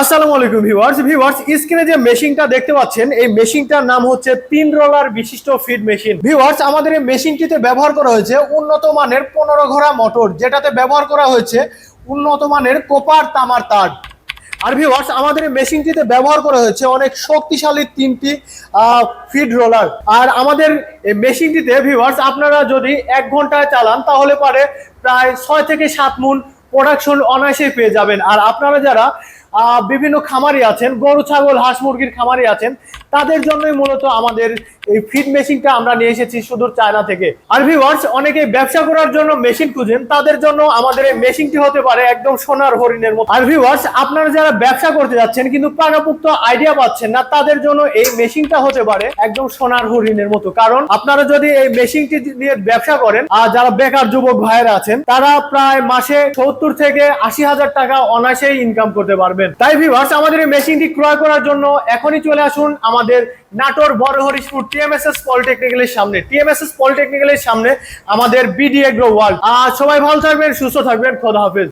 আসসালামু আলাইকুম ভিউয়ার্স স্ক্রিনে যে মেশিনটা দেখতে পাচ্ছেন এই মেশিনটার নাম হচ্ছে 3 রোলার বিশিষ্ট ফিড মেশিন। ভিউয়ার্স আমাদের এই মেশিনটিতে ব্যবহার করা হয়েছে উন্নত মানের 15 ঘোড়া মোটর, যেটাতে ব্যবহার করা হয়েছে উন্নত মানের কোপার তামার তার। আর ভিউয়ার্স আমাদের এই মেশিনটিতে ব্যবহার করা হয়েছে অনেক শক্তিশালী 3টি ফিড রোলার। আর আমাদের এই মেশিনটিতে ভিউয়ার্স আপনারা যদি 1 ঘন্টায় চালান তাহলে পারে প্রায় 6 থেকে 7 মণ প্রোডাকশন অনায়াসে পেয়ে যাবেন। আর আপনারা যারা বিভিন্ন খামারি আছেন, গরু ছাগল হাঁস মুরগির খামারি আছেন, তাদের জন্যই মূলত আমাদের এই ফিড মেশিনটা আমরা নিয়ে এসেছি সুদূর চায়না থেকে। আর ভিউয়ার্স অনেকে ব্যবসা করার জন্য মেশিন খুঁজেন, তাদের জন্য আমাদের এই মেশিনটি হতে পারে একদম সোনার হরিণের মতো। আর ভিউয়ার্স আপনারা যারা ব্যবসা করতে যাচ্ছেন কিন্তু পাকাপোক্ত আইডিয়া পাচ্ছেন না, তাদের জন্য এই মেশিনটা হতে পারে একদম সোনার হরিণের মতো। কারণ আপনারা যদি এই মেশিনটি নিয়ে ব্যবসা করেন, আর যারা বেকার যুবক ভাইয়েরা আছেন তারা প্রায় মাসে 70 থেকে 80 হাজার টাকা অনায়াসেই ইনকাম করতে পারবেন। তাই ভিউয়ার্স আমাদের এই মেশিনটি ক্রয় করার জন্য এখনই চলে আসুন আমাদের নাটোর বড় হরিশপুর টিএমএসএস পলিটেকনিক্যালের সামনে। টিএমএসএস পলিটেকনিক্যালের সামনে আমাদের বিডি এগ্রো ওয়ার্ল্ড। সবাই ভালো থাকবেন, সুস্থ থাকবেন, খোদা হাফেজ।